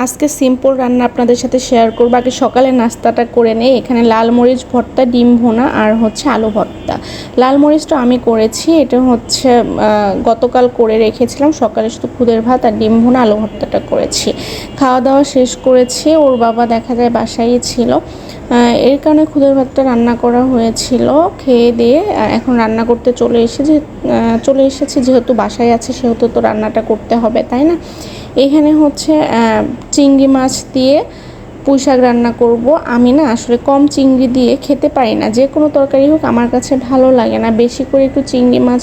আজকে সিম্পল রান্না আপনাদের সাথে শেয়ার করব। আগে সকালে নাস্তাটা করে নেই। এখানে লাল মরিচ ভর্তা, ডিম ভুনা আর হচ্ছে আলু ভর্তা। লাল মরিচটা আমি করেছি, এটা হচ্ছে গতকাল করে রেখেছিলাম। সকালে শুধু খুদের ভাত আর ডিম ভুনা আলু ভর্তাটা করেছি। খাওয়া দাওয়া শেষ করেছি, ওর বাবা দেখা যায় বাসায় ছিল, এর কারণে খুদের ভাতটা রান্না করা হয়েছিল। খেয়ে দিয়ে এখন রান্না করতে চলে এসেছি যেহেতু বাসায় আছে সেহেতু তো রান্নাটা করতে হবে, তাই না? এখানে হচ্ছে চিংড়ি মাছ দিয়ে পুঁই শাক রান্না করব। আমি না আসলে কম চিংড়ি দিয়ে খেতে পারি না, যে কোনো তরকারি হোক আমার কাছে ভালো লাগে না। বেশি করে একটু চিংড়ি মাছ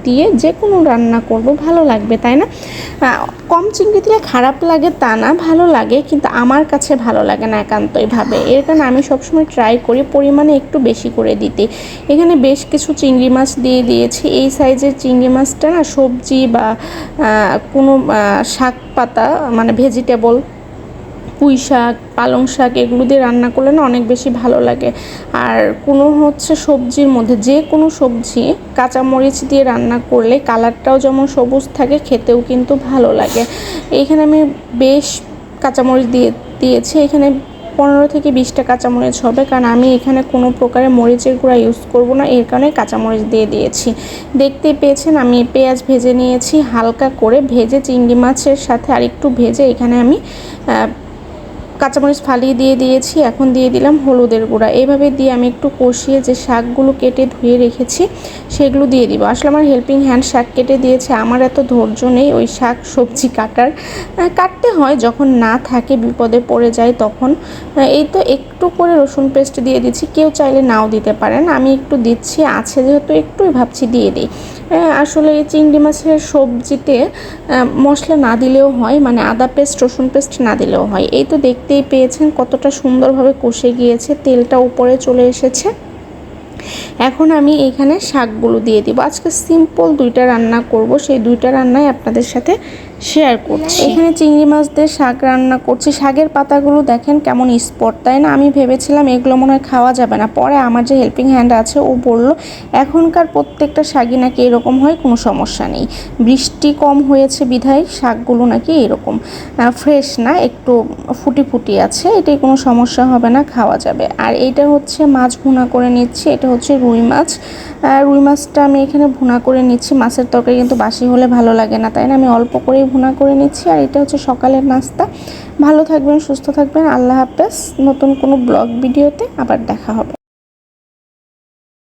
দিয়ে যে কোনো রান্না করব, ভালো লাগবে, তাই না? কম চিংড়ি দিলে খারাপ লাগে তা না, ভালো লাগে, কিন্তু আমার কাছে ভালো লাগে না একান্তইভাবে। এর কারণে আমি সবসময় ট্রাই করি পরিমাণে একটু বেশি করে দিতে। এখানে বেশ কিছু চিংড়ি মাছ দিয়ে দিয়েছি। এই সাইজের চিংড়ি মাছটা না সবজি বা কোনো শাক পাতা মানে ভেজিটেবল, পুঁই শাক, পালং শাক এগুলো দিয়ে রান্না করলে না অনেক বেশি ভালো লাগে। আর কোনো হচ্ছে সবজির মধ্যে যে কোনো সবজি কাঁচামরিচ দিয়ে রান্না করলে কালারটাও যেমন সবুজ থাকে, খেতেও কিন্তু ভালো লাগে। এইখানে আমি বেশ কাঁচামরিচ দিয়েছি। এখানে 15 থেকে 20টা কাঁচামরিচ হবে, কারণ আমি এখানে কোনো প্রকারের মরিচের গুঁড়া ইউজ করব না, এর কারণে কাঁচামরিচ দিয়ে দিয়েছি। দেখতেই পেয়েছেন আমি পেঁয়াজ ভেজে নিয়েছি, হালকা করে ভেজে চিংড়ি মাছের সাথে আরেকটু ভেজে এখানে আমি কাঁচামরিচ ফালিয়ে দিয়ে দিয়েছি। এখন দিয়ে দিলাম হলুদের গুঁড়া। এইভাবে দিয়ে আমি একটু কষিয়ে যে শাকগুলো কেটে ধুয়ে রেখেছি সেগুলো দিয়ে দিব। আসলে আমার হেল্পিং হ্যান্ড শাক কেটে দিয়েছে, আমার এত ধৈর্য নেই ওই শাক সবজি কাটতে হয় যখন না থাকে, বিপদে পড়ে যায় তখন। এই তো একটু করে রসুন পেস্ট দিয়ে দিচ্ছি, কেউ চাইলে নাও দিতে পারেন, আমি একটু দিচ্ছি, আছে যেহেতু একটুই ভাবছি দিয়ে দিই। আসলে এই চিংড়ি মাছের সবজিতে মশলা না দিলেও হয়, মানে আদা পেস্ট রসুন পেস্ট না দিলেও হয়। এই তো দেখতেই পেয়েছেন কতটা সুন্দরভাবে কষে গিয়েছে, তেলটা উপরে চলে এসেছে। এখন আমি এখানে শাকগুলো দিয়ে দিব। আজকে সিম্পল 2টা রান্না করব, সেই 2টা রান্নাই আপনাদের সাথে শেয়ার করছি। এখানে চিংড়ি মাছ দিয়ে শাক রান্না করছি। শাকের পাতাগুলো দেখেন কেমন স্পট, তাই না? আমি ভেবেছিলাম এগুলো মনে হয় খাওয়া যাবে না, পরে আমার যে হেল্পিং হ্যান্ড আছে ও বলল এখনকার প্রত্যেকটা শাকই নাকি এরকম হয়, কোনো সমস্যা নেই। বৃষ্টি কম হয়েছে বিধায় শাকগুলো নাকি এরকম ফ্রেশ না, একটু ফুটি আছে, এটাই কোনো সমস্যা হবে না, খাওয়া যাবে। আর এইটা হচ্ছে মাছ ভুনা করে নিচ্ছি, এটা হচ্ছে রুই মাছ। রুই মাছটা আমি এখানে ভুনা করে নিচ্ছি। মাছের তরকারি কিন্তু বাসি হলে ভালো লাগে না, তাই না? আমি অল্প করেই ভুনা করে নিচ্ছি। আর এটা হচ্ছে সকালের নাস্তা। ভালো থাকবেন, সুস্থ থাকবেন, আল্লাহ হাফেজ। নতুন কোনো ব্লগ ভিডিওতে আবার দেখা হবে।